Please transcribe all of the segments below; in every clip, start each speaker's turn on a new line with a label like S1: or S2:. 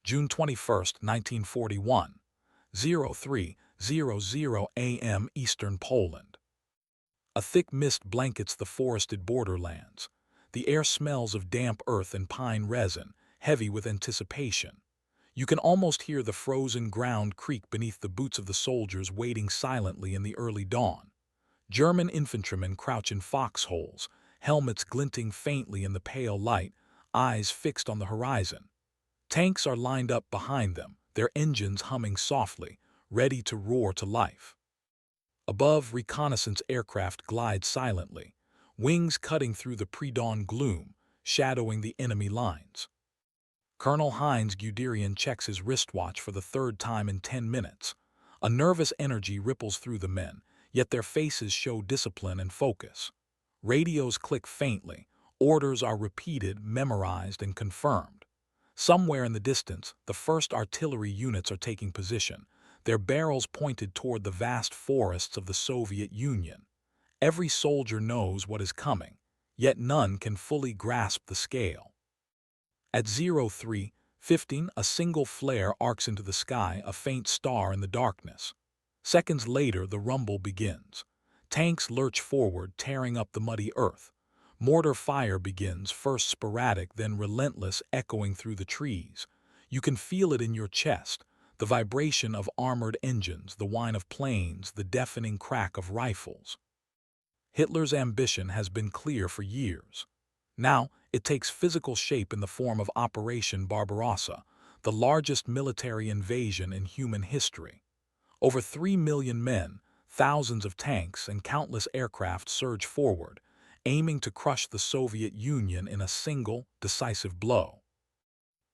S1: June 21, 1941, 03:00 a.m. Eastern Poland. A thick mist blankets the forested borderlands. The air smells of damp earth and pine resin, heavy with anticipation. You can almost hear the frozen ground creak beneath the boots of the soldiers waiting silently in the early dawn. German infantrymen crouch in foxholes, helmets glinting faintly in the pale light, eyes fixed on the horizon. Tanks are lined up behind them, their engines humming softly, ready to roar to life. Above, reconnaissance aircraft glide silently, wings cutting through the pre-dawn gloom, shadowing the enemy lines. Colonel Heinz Guderian checks his wristwatch for the third time in 10 minutes. A nervous energy ripples through the men, yet their faces show discipline and focus. Radios click faintly, orders are repeated, memorized, and confirmed. Somewhere in the distance, the first artillery units are taking position, their barrels pointed toward the vast forests of the Soviet Union. Every soldier knows what is coming, yet none can fully grasp the scale. At 03:15, a single flare arcs into the sky, a faint star in the darkness. Seconds later, the rumble begins. Tanks lurch forward, tearing up the muddy earth. Mortar fire begins, first sporadic, then relentless, echoing through the trees. You can feel it in your chest, the vibration of armored engines, the whine of planes, the deafening crack of rifles. Hitler's ambition has been clear for years. Now, it takes physical shape in the form of Operation Barbarossa, the largest military invasion in human history. Over 3 million men, thousands of tanks, and countless aircraft surge forward, aiming to crush the Soviet Union in a single, decisive blow.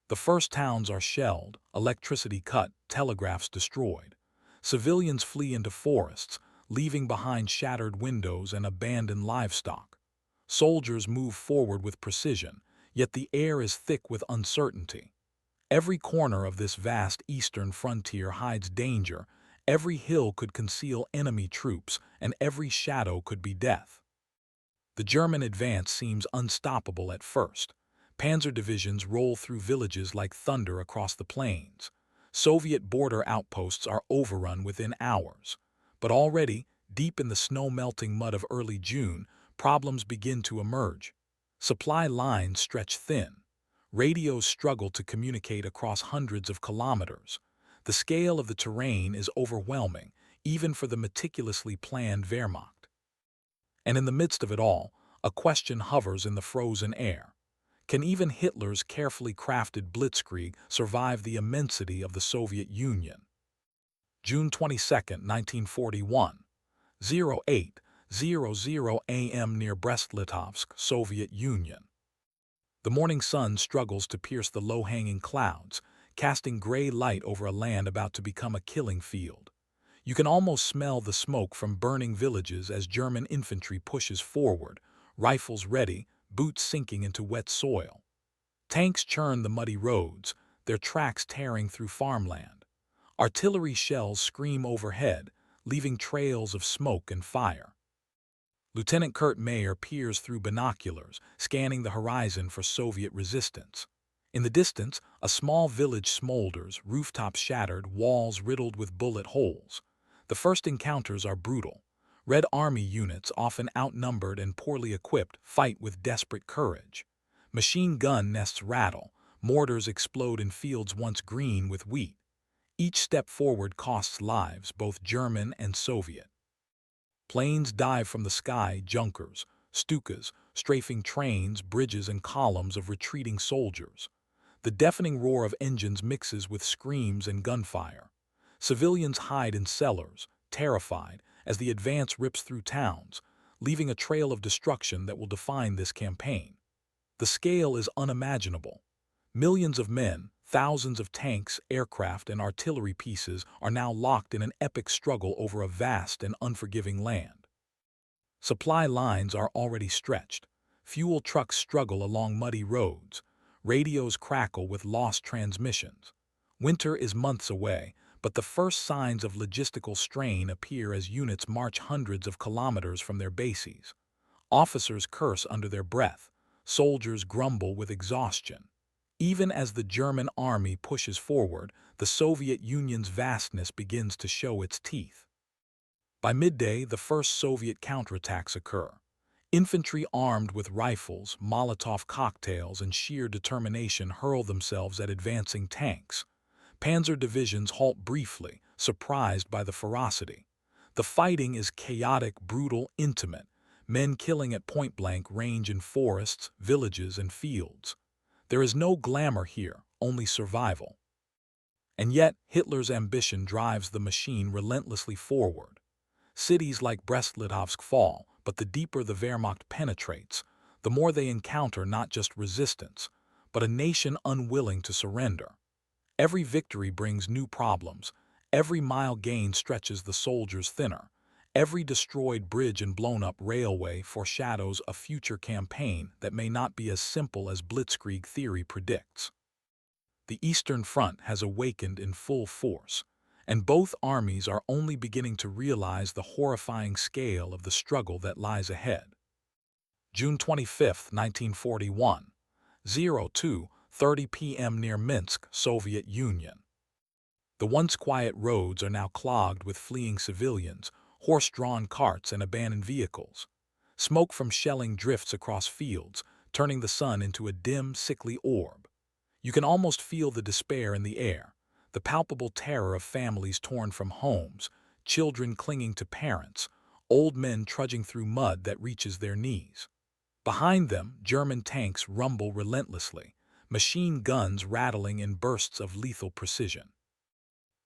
S1: The first towns are shelled, electricity cut, telegraphs destroyed. Civilians flee into forests, leaving behind shattered windows and abandoned livestock. Soldiers move forward with precision, yet the air is thick with uncertainty. Every corner of this vast eastern frontier hides danger, every hill could conceal enemy troops, and every shadow could be death. The German advance seems unstoppable at first. Panzer divisions roll through villages like thunder across the plains. Soviet border outposts are overrun within hours. But already, deep in the snow-melting mud of early June, problems begin to emerge. Supply lines stretch thin. Radios struggle to communicate across hundreds of kilometers. The scale of the terrain is overwhelming, even for the meticulously planned Wehrmacht. And in the midst of it all, a question hovers in the frozen air. Can even Hitler's carefully crafted blitzkrieg survive the immensity of the Soviet Union? June 22, 1941, 08:00 a.m. near Brest-Litovsk, Soviet Union. The morning sun struggles to pierce the low-hanging clouds, casting gray light over a land about to become a killing field. You can almost smell the smoke from burning villages as German infantry pushes forward, rifles ready, boots sinking into wet soil. Tanks churn the muddy roads, their tracks tearing through farmland. Artillery shells scream overhead, leaving trails of smoke and fire. Lieutenant Kurt Mayer peers through binoculars, scanning the horizon for Soviet resistance. In the distance, a small village smolders, rooftops shattered, walls riddled with bullet holes. The first encounters are brutal. Red Army units, often outnumbered and poorly equipped, fight with desperate courage. Machine gun nests rattle, mortars explode in fields once green with wheat. Each step forward costs lives, both German and Soviet. Planes dive from the sky, Junkers, Stukas, strafing trains, bridges, and columns of retreating soldiers. The deafening roar of engines mixes with screams and gunfire. Civilians hide in cellars, terrified, as the advance rips through towns, leaving a trail of destruction that will define this campaign. The scale is unimaginable. Millions of men, thousands of tanks, aircraft, and artillery pieces are now locked in an epic struggle over a vast and unforgiving land. Supply lines are already stretched. Fuel trucks struggle along muddy roads. Radios crackle with lost transmissions. Winter is months away, but the first signs of logistical strain appear as units march hundreds of kilometers from their bases. Officers curse under their breath. Soldiers grumble with exhaustion. Even as the German army pushes forward, the Soviet Union's vastness begins to show its teeth. By midday, the first Soviet counterattacks occur. Infantry armed with rifles, Molotov cocktails, and sheer determination hurl themselves at advancing tanks. Panzer divisions halt briefly, surprised by the ferocity. The fighting is chaotic, brutal, intimate. Men killing at point-blank range in forests, villages, and fields. There is no glamour here, only survival. And yet, Hitler's ambition drives the machine relentlessly forward. Cities like Brest-Litovsk fall, but the deeper the Wehrmacht penetrates, the more they encounter not just resistance, but a nation unwilling to surrender. Every victory brings new problems. Every mile gained stretches the soldiers thinner. Every destroyed bridge and blown-up railway foreshadows a future campaign that may not be as simple as blitzkrieg theory predicts. The Eastern Front has awakened in full force, and both armies are only beginning to realize the horrifying scale of the struggle that lies ahead. June 25, 1941, 02:30 p.m. near Minsk, Soviet Union. The once quiet roads are now clogged with fleeing civilians, horse-drawn carts, and abandoned vehicles. Smoke from shelling drifts across fields, turning the sun into a dim, sickly orb. You can almost feel the despair in the air, the palpable terror of families torn from homes, children clinging to parents, old men trudging through mud that reaches their knees. Behind them, German tanks rumble relentlessly, machine guns rattling in bursts of lethal precision.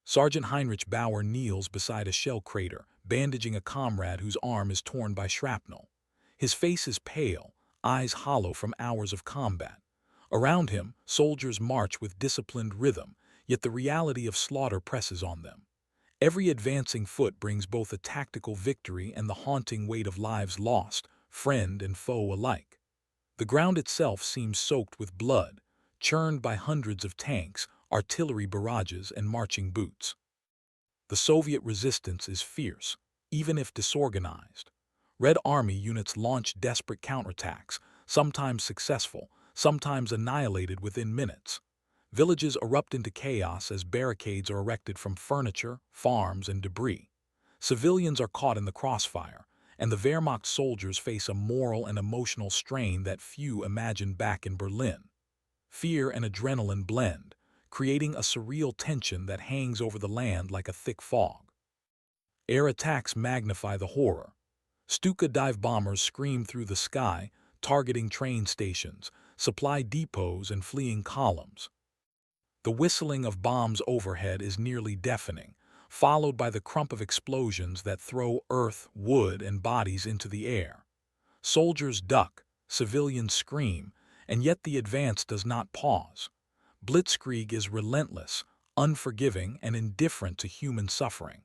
S1: Sergeant Heinrich Bauer kneels beside a shell crater, bandaging a comrade whose arm is torn by shrapnel. His face is pale, eyes hollow from hours of combat. Around him, soldiers march with disciplined rhythm, yet the reality of slaughter presses on them. Every advancing foot brings both a tactical victory and the haunting weight of lives lost, friend and foe alike. The ground itself seems soaked with blood, churned by hundreds of tanks, artillery barrages, and marching boots. The Soviet resistance is fierce, even if disorganized. Red Army units launch desperate counterattacks, sometimes successful, sometimes annihilated within minutes. Villages erupt into chaos as barricades are erected from furniture, farms, and debris. Civilians are caught in the crossfire, and the Wehrmacht soldiers face a moral and emotional strain that few imagined back in Berlin. Fear and adrenaline blend, creating a surreal tension that hangs over the land like a thick fog. Air attacks magnify the horror. Stuka dive bombers scream through the sky, targeting train stations, supply depots, and fleeing columns. The whistling of bombs overhead is nearly deafening, followed by the crump of explosions that throw earth, wood, and bodies into the air. Soldiers duck, civilians scream, and yet the advance does not pause. Blitzkrieg is relentless, unforgiving, and indifferent to human suffering.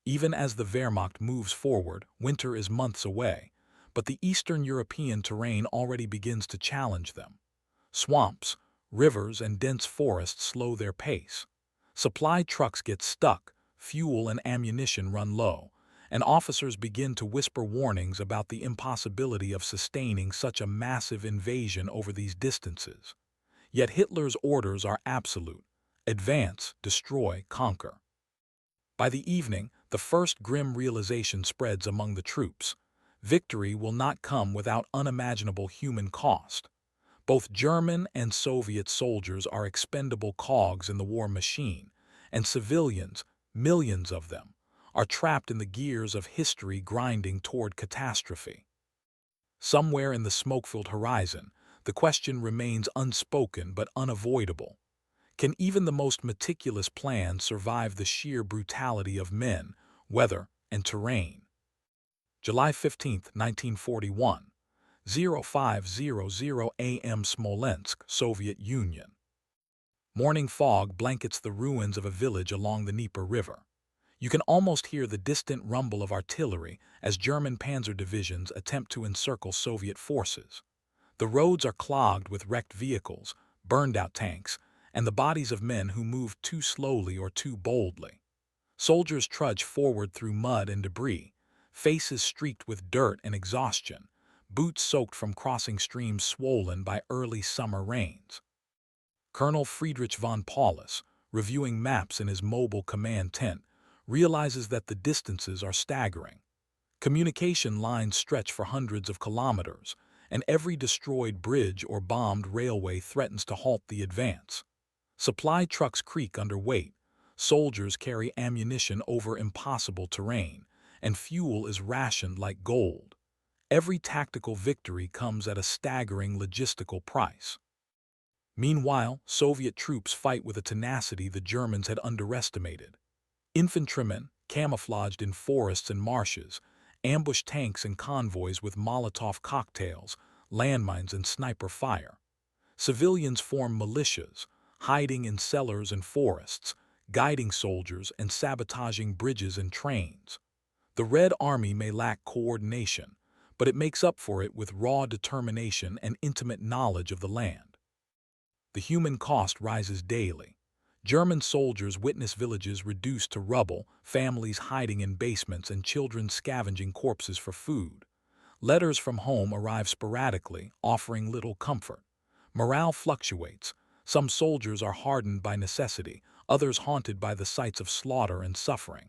S1: Even as the Wehrmacht moves forward, winter is months away, but the Eastern European terrain already begins to challenge them. Swamps, rivers, and dense forests slow their pace. Supply trucks get stuck, fuel and ammunition run low, and officers begin to whisper warnings about the impossibility of sustaining such a massive invasion over these distances. Yet Hitler's orders are absolute: advance, destroy, conquer. By the evening, the first grim realization spreads among the troops. Victory will not come without unimaginable human cost. Both German and Soviet soldiers are expendable cogs in the war machine, and civilians, millions of them, are trapped in the gears of history grinding toward catastrophe. Somewhere in the smoke-filled horizon, the question remains unspoken but unavoidable. Can even the most meticulous plans survive the sheer brutality of men, weather, and terrain? July 15, 1941, 05:00 a.m. Smolensk, Soviet Union. Morning fog blankets the ruins of a village along the Dnieper River. You can almost hear the distant rumble of artillery as German panzer divisions attempt to encircle Soviet forces. The roads are clogged with wrecked vehicles, burned-out tanks, and the bodies of men who moved too slowly or too boldly. Soldiers trudge forward through mud and debris, faces streaked with dirt and exhaustion, boots soaked from crossing streams swollen by early summer rains. Colonel Friedrich von Paulus, reviewing maps in his mobile command tent, realizes that the distances are staggering. Communication lines stretch for hundreds of kilometers, and every destroyed bridge or bombed railway threatens to halt the advance. Supply trucks creak under weight, soldiers carry ammunition over impossible terrain, and fuel is rationed like gold. Every tactical victory comes at a staggering logistical price. Meanwhile, Soviet troops fight with a tenacity the Germans had underestimated. Infantrymen, camouflaged in forests and marshes, ambush tanks and convoys with Molotov cocktails, landmines, and sniper fire. Civilians form militias, hiding in cellars and forests, guiding soldiers and sabotaging bridges and trains. The Red Army may lack coordination, but it makes up for it with raw determination and intimate knowledge of the land. The human cost rises daily. German soldiers witness villages reduced to rubble, families hiding in basements, and children scavenging corpses for food. Letters from home arrive sporadically, offering little comfort. Morale fluctuates. Some soldiers are hardened by necessity, others haunted by the sights of slaughter and suffering.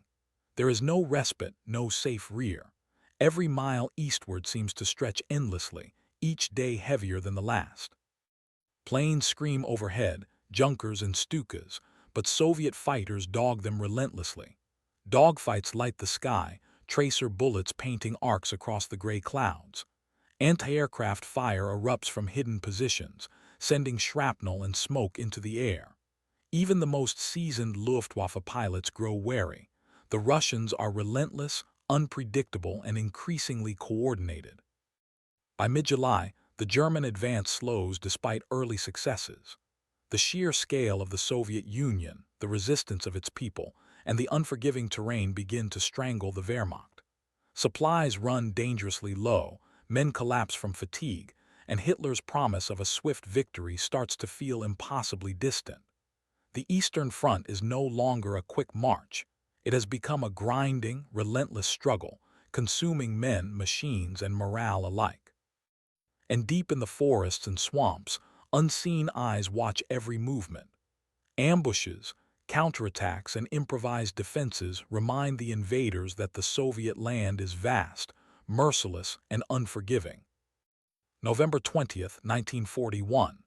S1: There is no respite, no safe rear. Every mile eastward seems to stretch endlessly, each day heavier than the last. Planes scream overhead, Junkers and Stukas, but Soviet fighters dog them relentlessly. Dogfights light the sky, tracer bullets painting arcs across the gray clouds. Anti-aircraft fire erupts from hidden positions, sending shrapnel and smoke into the air. Even the most seasoned Luftwaffe pilots grow wary. The Russians are relentless, unpredictable, and increasingly coordinated. By mid-July, the German advance slows despite early successes. The sheer scale of the Soviet Union, the resistance of its people, and the unforgiving terrain begin to strangle the Wehrmacht. Supplies run dangerously low, men collapse from fatigue, and Hitler's promise of a swift victory starts to feel impossibly distant. The Eastern Front is no longer a quick march. It has become a grinding, relentless struggle, consuming men, machines, and morale alike. And deep in the forests and swamps, unseen eyes watch every movement. Ambushes, counterattacks, and improvised defenses remind the invaders that the Soviet land is vast, merciless, and unforgiving. November 20th, 1941,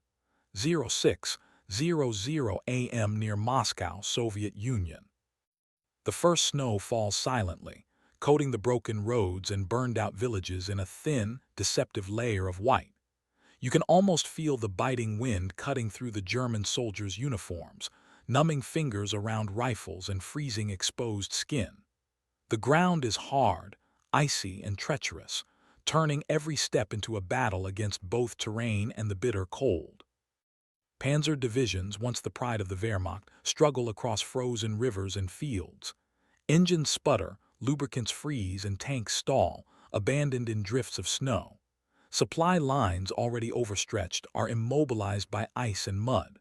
S1: 06:00 a.m. near Moscow, Soviet Union. The first snow falls silently, coating the broken roads and burned-out villages in a thin, deceptive layer of white. You can almost feel the biting wind cutting through the German soldiers' uniforms, numbing fingers around rifles and freezing exposed skin. The ground is hard, icy, and treacherous, turning every step into a battle against both terrain and the bitter cold. Panzer divisions, once the pride of the Wehrmacht, struggle across frozen rivers and fields. Engines sputter, lubricants freeze, and tanks stall, abandoned in drifts of snow. Supply lines, already overstretched, are immobilized by ice and mud.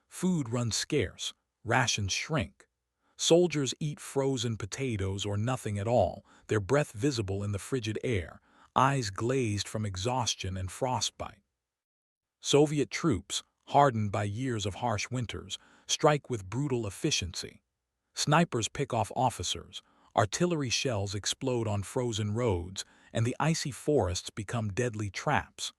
S1: Food runs scarce, rations shrink. Soldiers eat frozen potatoes or nothing at all, their breath visible in the frigid air, eyes glazed from exhaustion and frostbite. Soviet troops, hardened by years of harsh winters, strike with brutal efficiency. Snipers pick off officers, artillery shells explode on frozen roads, and the icy forests become deadly traps.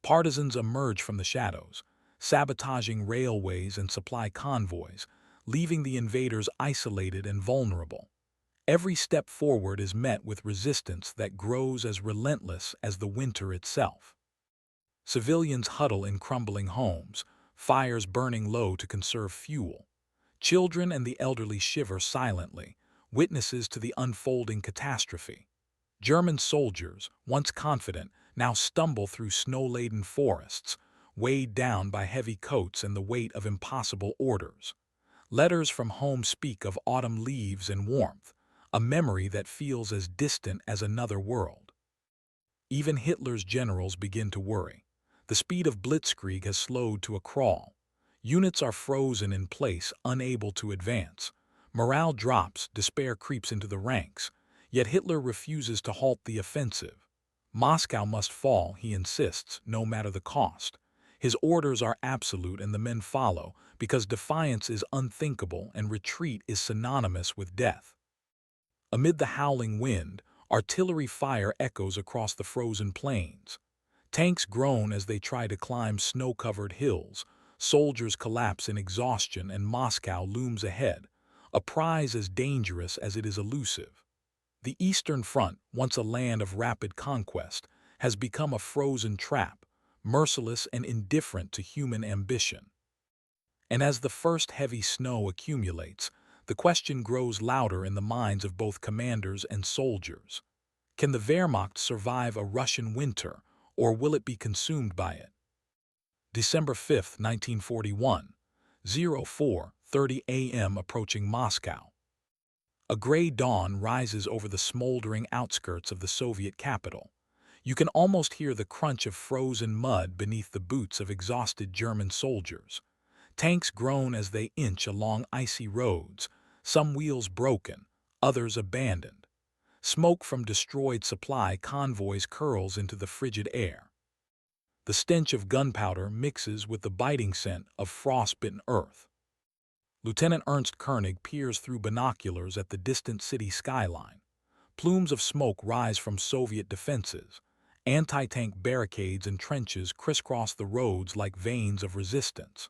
S1: Partisans emerge from the shadows, sabotaging railways and supply convoys, leaving the invaders isolated and vulnerable. Every step forward is met with resistance that grows as relentless as the winter itself. Civilians huddle in crumbling homes, fires burning low to conserve fuel. Children and the elderly shiver silently, witnesses to the unfolding catastrophe. German soldiers, once confident, now stumble through snow-laden forests, weighed down by heavy coats and the weight of impossible orders. Letters from home speak of autumn leaves and warmth, a memory that feels as distant as another world. Even Hitler's generals begin to worry. The speed of blitzkrieg has slowed to a crawl. Units are frozen in place, unable to advance. Morale drops, despair creeps into the ranks. Yet Hitler refuses to halt the offensive. Moscow must fall, he insists, no matter the cost. His orders are absolute and the men follow because defiance is unthinkable and retreat is synonymous with death. Amid the howling wind, artillery fire echoes across the frozen plains. Tanks groan as they try to climb snow-covered hills, soldiers collapse in exhaustion, and Moscow looms ahead, a prize as dangerous as it is elusive. The Eastern Front, once a land of rapid conquest, has become a frozen trap, merciless and indifferent to human ambition. And as the first heavy snow accumulates, the question grows louder in the minds of both commanders and soldiers. Can the Wehrmacht survive a Russian winter, or will it be consumed by it? December 5, 1941, 04:30 a.m. approaching Moscow. A gray dawn rises over the smoldering outskirts of the Soviet capital. You can almost hear the crunch of frozen mud beneath the boots of exhausted German soldiers. Tanks groan as they inch along icy roads, some wheels broken, others abandoned. Smoke from destroyed supply convoys curls into the frigid air. The stench of gunpowder mixes with the biting scent of frostbitten earth. Lieutenant Ernst Koenig peers through binoculars at the distant city skyline. Plumes of smoke rise from Soviet defenses. Anti-tank barricades and trenches crisscross the roads like veins of resistance.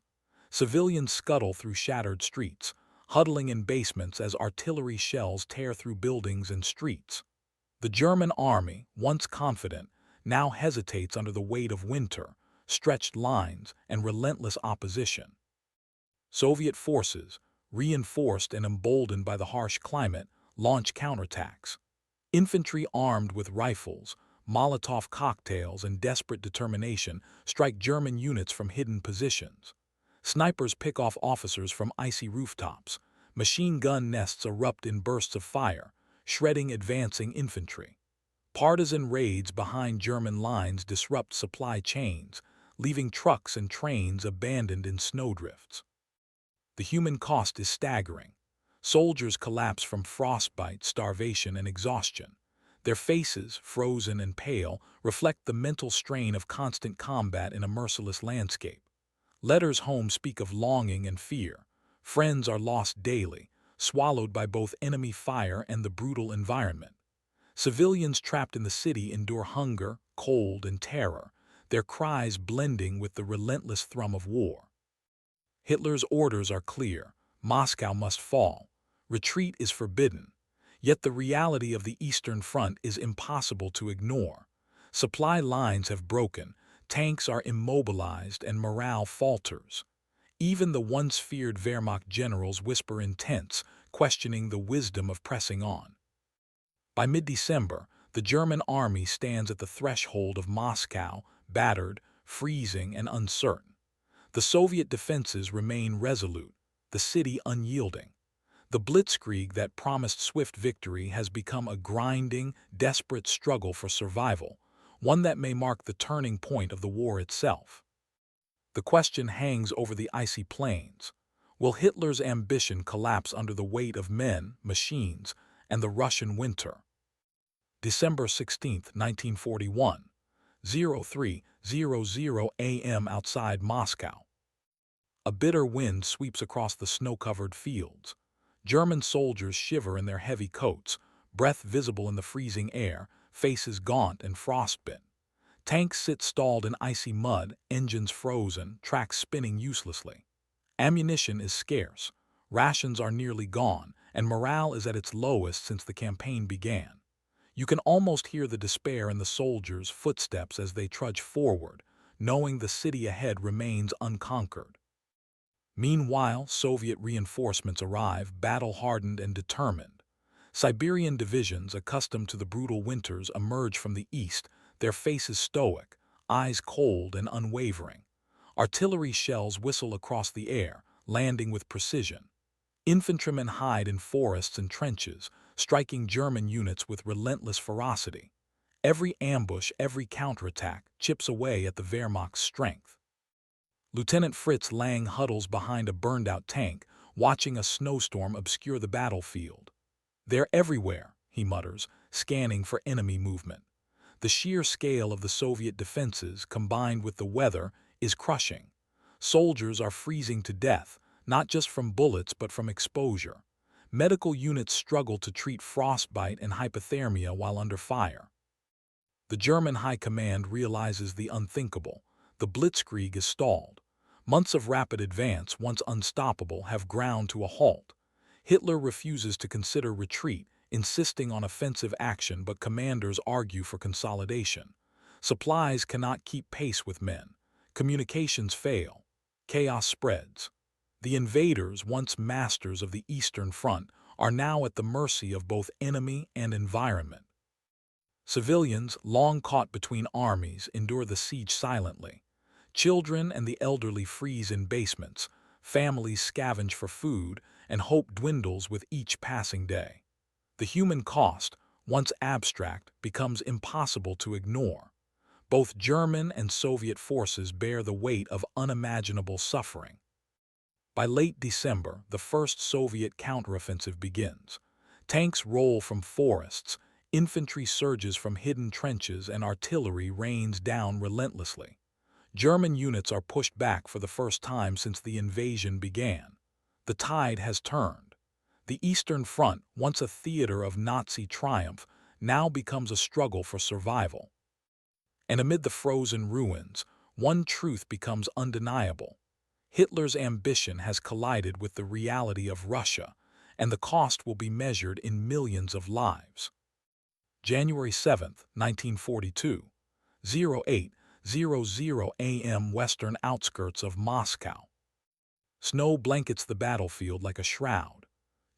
S1: Civilians scuttle through shattered streets, huddling in basements as artillery shells tear through buildings and streets. The German army, once confident, now hesitates under the weight of winter, stretched lines, and relentless opposition. Soviet forces, reinforced and emboldened by the harsh climate, launch counterattacks. Infantry armed with rifles, Molotov cocktails, and desperate determination strike German units from hidden positions. Snipers pick off officers from icy rooftops. Machine gun nests erupt in bursts of fire, shredding advancing infantry. Partisan raids behind German lines disrupt supply chains, leaving trucks and trains abandoned in snowdrifts. The human cost is staggering. Soldiers collapse from frostbite, starvation, and exhaustion. Their faces, frozen and pale, reflect the mental strain of constant combat in a merciless landscape. Letters home speak of longing and fear. Friends are lost daily, swallowed by both enemy fire and the brutal environment. Civilians trapped in the city endure hunger, cold, and terror, their cries blending with the relentless thrum of war. Hitler's orders are clear: Moscow must fall. Retreat is forbidden. Yet the reality of the Eastern Front is impossible to ignore. Supply lines have broken, tanks are immobilized, and morale falters. Even the once feared Wehrmacht generals whisper in tents, questioning the wisdom of pressing on. By mid-December, the German army stands at the threshold of Moscow, battered, freezing, and uncertain. The Soviet defenses remain resolute, the city unyielding. The blitzkrieg that promised swift victory has become a grinding, desperate struggle for survival, one that may mark the turning point of the war itself. The question hangs over the icy plains. Will Hitler's ambition collapse under the weight of men, machines, and the Russian winter? December 16, 1941, 03:00 a.m. outside Moscow. A bitter wind sweeps across the snow-covered fields. German soldiers shiver in their heavy coats, breath visible in the freezing air, faces gaunt and frostbitten. Tanks sit stalled in icy mud, engines frozen, tracks spinning uselessly. Ammunition is scarce, rations are nearly gone, and morale is at its lowest since the campaign began. You can almost hear the despair in the soldiers' footsteps as they trudge forward, knowing the city ahead remains unconquered. Meanwhile, Soviet reinforcements arrive, battle-hardened and determined. Siberian divisions, accustomed to the brutal winters, emerge from the east, their faces stoic, eyes cold and unwavering. Artillery shells whistle across the air, landing with precision. Infantrymen hide in forests and trenches, striking German units with relentless ferocity. Every ambush, every counterattack chips away at the Wehrmacht's strength. Lieutenant Fritz Lang huddles behind a burned-out tank, watching a snowstorm obscure the battlefield. "They're everywhere," he mutters, scanning for enemy movement. The sheer scale of the Soviet defenses, combined with the weather, is crushing. Soldiers are freezing to death, not just from bullets but from exposure. Medical units struggle to treat frostbite and hypothermia while under fire. The German High Command realizes the unthinkable. The blitzkrieg is stalled. Months of rapid advance, once unstoppable, have ground to a halt. Hitler refuses to consider retreat, insisting on offensive action, but commanders argue for consolidation. Supplies cannot keep pace with men. Communications fail. Chaos spreads. The invaders, once masters of the Eastern Front, are now at the mercy of both enemy and environment. Civilians, long caught between armies, endure the siege silently. Children and the elderly freeze in basements, families scavenge for food, and hope dwindles with each passing day. The human cost, once abstract, becomes impossible to ignore. Both German and Soviet forces bear the weight of unimaginable suffering. By late December, the first Soviet counteroffensive begins. Tanks roll from forests, infantry surges from hidden trenches, and artillery rains down relentlessly. German units are pushed back for the first time since the invasion began. The tide has turned. The Eastern Front, once a theater of Nazi triumph, now becomes a struggle for survival. And amid the frozen ruins, one truth becomes undeniable. Hitler's ambition has collided with the reality of Russia, and the cost will be measured in millions of lives. January 7, 1942, 08:00 a.m. Western outskirts of Moscow. Snow blankets the battlefield like a shroud.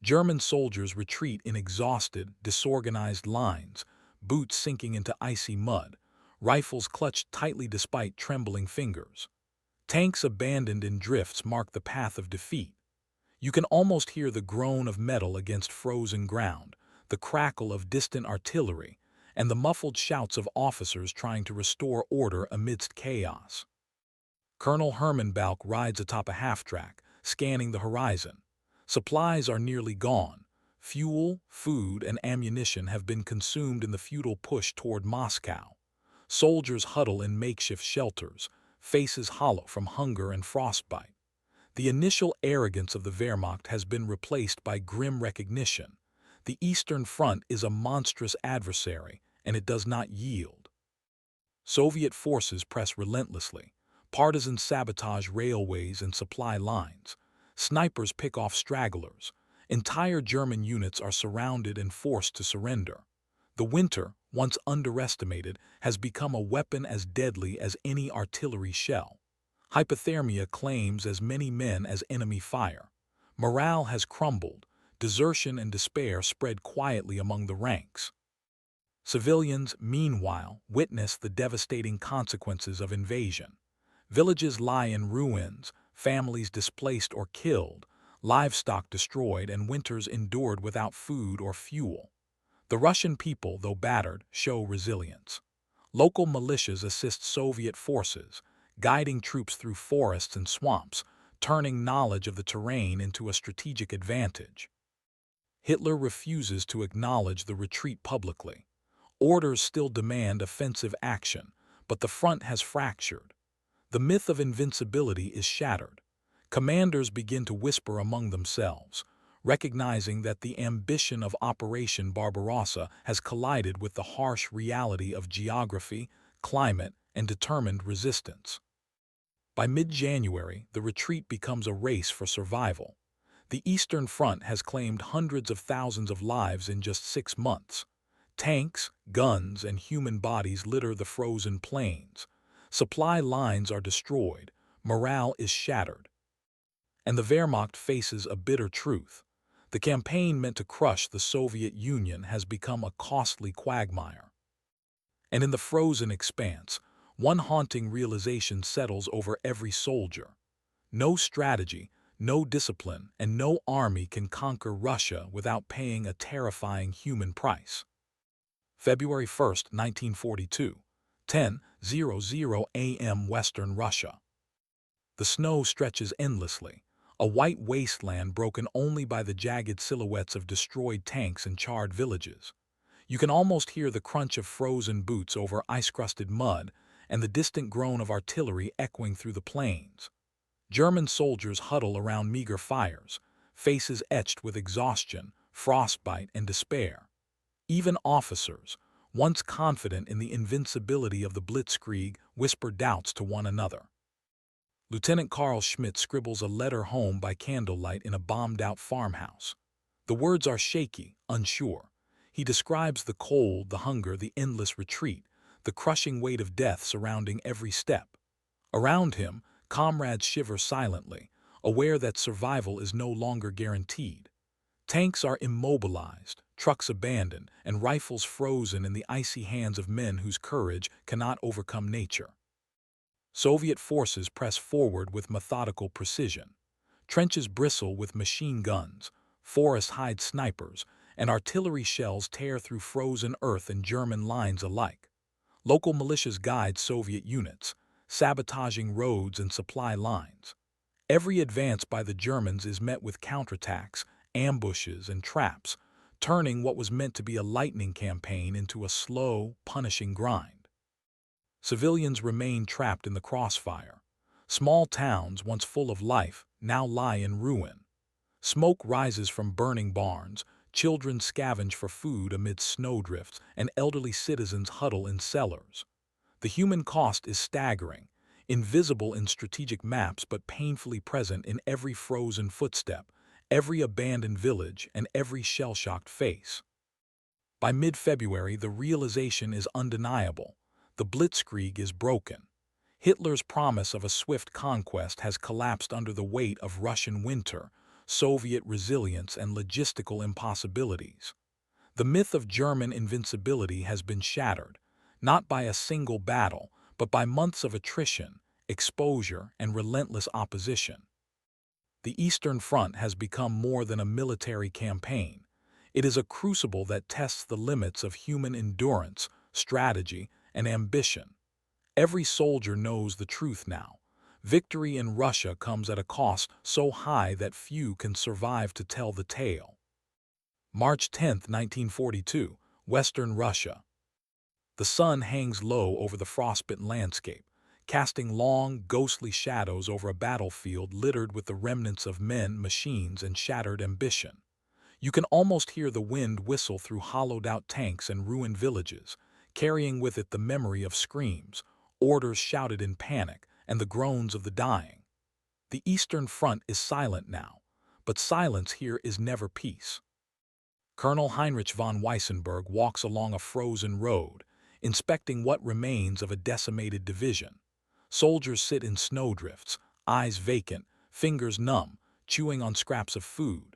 S1: German soldiers retreat in exhausted, disorganized lines, boots sinking into icy mud, rifles clutched tightly despite trembling fingers. Tanks abandoned in drifts mark the path of defeat. You can almost hear the groan of metal against frozen ground, the crackle of distant artillery, and the muffled shouts of officers trying to restore order amidst chaos. Colonel Hermann Balk rides atop a half-track, scanning the horizon. Supplies are nearly gone. Fuel, food, and ammunition have been consumed in the futile push toward Moscow. Soldiers huddle in makeshift shelters, faces hollow from hunger and frostbite. The initial arrogance of the Wehrmacht has been replaced by grim recognition. The Eastern Front is a monstrous adversary, and it does not yield. Soviet forces press relentlessly. Partisans sabotage railways and supply lines. Snipers pick off stragglers. Entire German units are surrounded and forced to surrender. The winter, once underestimated, has become a weapon as deadly as any artillery shell. Hypothermia claims as many men as enemy fire. Morale has crumbled. Desertion and despair spread quietly among the ranks. Civilians, meanwhile, witness the devastating consequences of invasion. Villages lie in ruins, families displaced or killed, livestock destroyed, and winters endured without food or fuel. The Russian people, though battered, show resilience. Local militias assist Soviet forces, guiding troops through forests and swamps, turning knowledge of the terrain into a strategic advantage. Hitler refuses to acknowledge the retreat publicly. Orders still demand offensive action, but the front has fractured. The myth of invincibility is shattered. Commanders begin to whisper among themselves, recognizing that the ambition of Operation Barbarossa has collided with the harsh reality of geography, climate, and determined resistance. By mid-January, the retreat becomes a race for survival. The Eastern Front has claimed hundreds of thousands of lives in just 6 months. Tanks, guns, and human bodies litter the frozen plains. Supply lines are destroyed. Morale is shattered. And the Wehrmacht faces a bitter truth. The campaign meant to crush the Soviet Union has become a costly quagmire. And in the frozen expanse, one haunting realization settles over every soldier. No strategy, no discipline, and no army can conquer Russia without paying a terrifying human price. February 1, 1942, 10:00 a.m. Western Russia. The snow stretches endlessly, a white wasteland broken only by the jagged silhouettes of destroyed tanks and charred villages. You can almost hear the crunch of frozen boots over ice-crusted mud, and the distant groan of artillery echoing through the plains. German soldiers huddle around meager fires, faces etched with exhaustion, frostbite, and despair. Even officers, once confident in the invincibility of the blitzkrieg, whisper doubts to one another. Lieutenant Carl Schmidt scribbles a letter home by candlelight in a bombed-out farmhouse. The words are shaky, unsure. He describes the cold, the hunger, the endless retreat, the crushing weight of death surrounding every step. Around him, comrades shiver silently, aware that survival is no longer guaranteed. Tanks are immobilized, trucks abandoned, and rifles frozen in the icy hands of men whose courage cannot overcome nature. Soviet forces press forward with methodical precision. Trenches bristle with machine guns, forests hide snipers, and artillery shells tear through frozen earth and German lines alike. Local militias guide Soviet units, sabotaging roads and supply lines. Every advance by the Germans is met with counterattacks, ambushes, and traps, turning what was meant to be a lightning campaign into a slow, punishing grind. Civilians remain trapped in the crossfire. Small towns, once full of life, now lie in ruin. Smoke rises from burning barns, children scavenge for food amid snowdrifts, and elderly citizens huddle in cellars. The human cost is staggering, invisible in strategic maps but painfully present in every frozen footstep, every abandoned village, and every shell-shocked face. By mid-February, the realization is undeniable. The blitzkrieg is broken. Hitler's promise of a swift conquest has collapsed under the weight of Russian winter, Soviet resilience, and logistical impossibilities. The myth of German invincibility has been shattered, not by a single battle, but by months of attrition, exposure, and relentless opposition. The Eastern Front has become more than a military campaign. It is a crucible that tests the limits of human endurance, strategy, and ambition. Every soldier knows the truth now. Victory in Russia comes at a cost so high that few can survive to tell the tale. March 10, 1942, Western Russia. The sun hangs low over the frostbitten landscape, casting long, ghostly shadows over a battlefield littered with the remnants of men, machines, and shattered ambition. You can almost hear the wind whistle through hollowed-out tanks and ruined villages, carrying with it the memory of screams, orders shouted in panic, and the groans of the dying. The Eastern Front is silent now, but silence here is never peace. Colonel Heinrich von Weissenberg walks along a frozen road, inspecting what remains of a decimated division. Soldiers sit in snowdrifts, eyes vacant, fingers numb, chewing on scraps of food.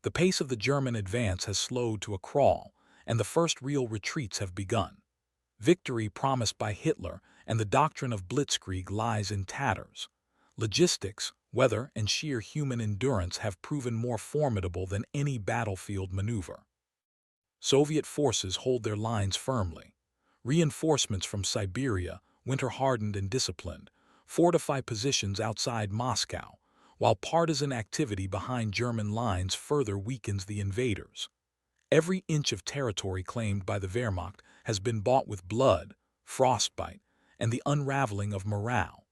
S1: The pace of the German advance has slowed to a crawl, and the first real retreats have begun. Victory promised by Hitler and the doctrine of blitzkrieg lies in tatters. Logistics, weather, and sheer human endurance have proven more formidable than any battlefield maneuver. Soviet forces hold their lines firmly. Reinforcements from Siberia, winter-hardened and disciplined, fortify positions outside Moscow, while partisan activity behind German lines further weakens the invaders. Every inch of territory claimed by the Wehrmacht has been bought with blood, frostbite, and the unraveling of morale.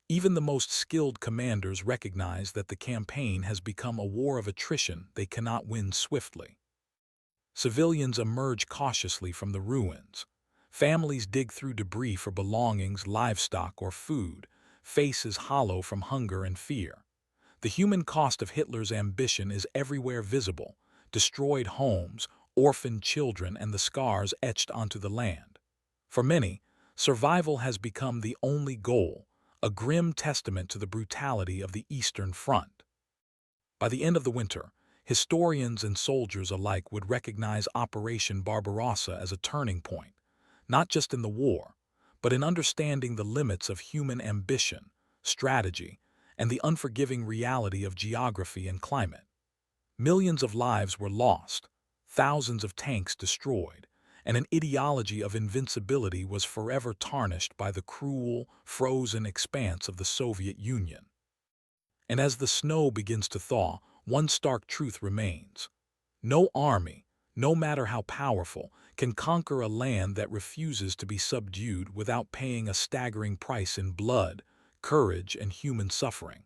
S1: Even the most skilled commanders recognize that the campaign has become a war of attrition they cannot win swiftly. Civilians emerge cautiously from the ruins. Families dig through debris for belongings, livestock, or food, faces hollow from hunger and fear. The human cost of Hitler's ambition is everywhere visible: destroyed homes, orphaned children, and the scars etched onto the land. For many, survival has become the only goal, a grim testament to the brutality of the Eastern Front. By the end of the winter, historians and soldiers alike would recognize Operation Barbarossa as a turning point, not just in the war, but in understanding the limits of human ambition, strategy, and the unforgiving reality of geography and climate. Millions of lives were lost, thousands of tanks destroyed, and an ideology of invincibility was forever tarnished by the cruel, frozen expanse of the Soviet Union. And as the snow begins to thaw, one stark truth remains. No army, no matter how powerful, can conquer a land that refuses to be subdued without paying a staggering price in blood, courage, and human suffering.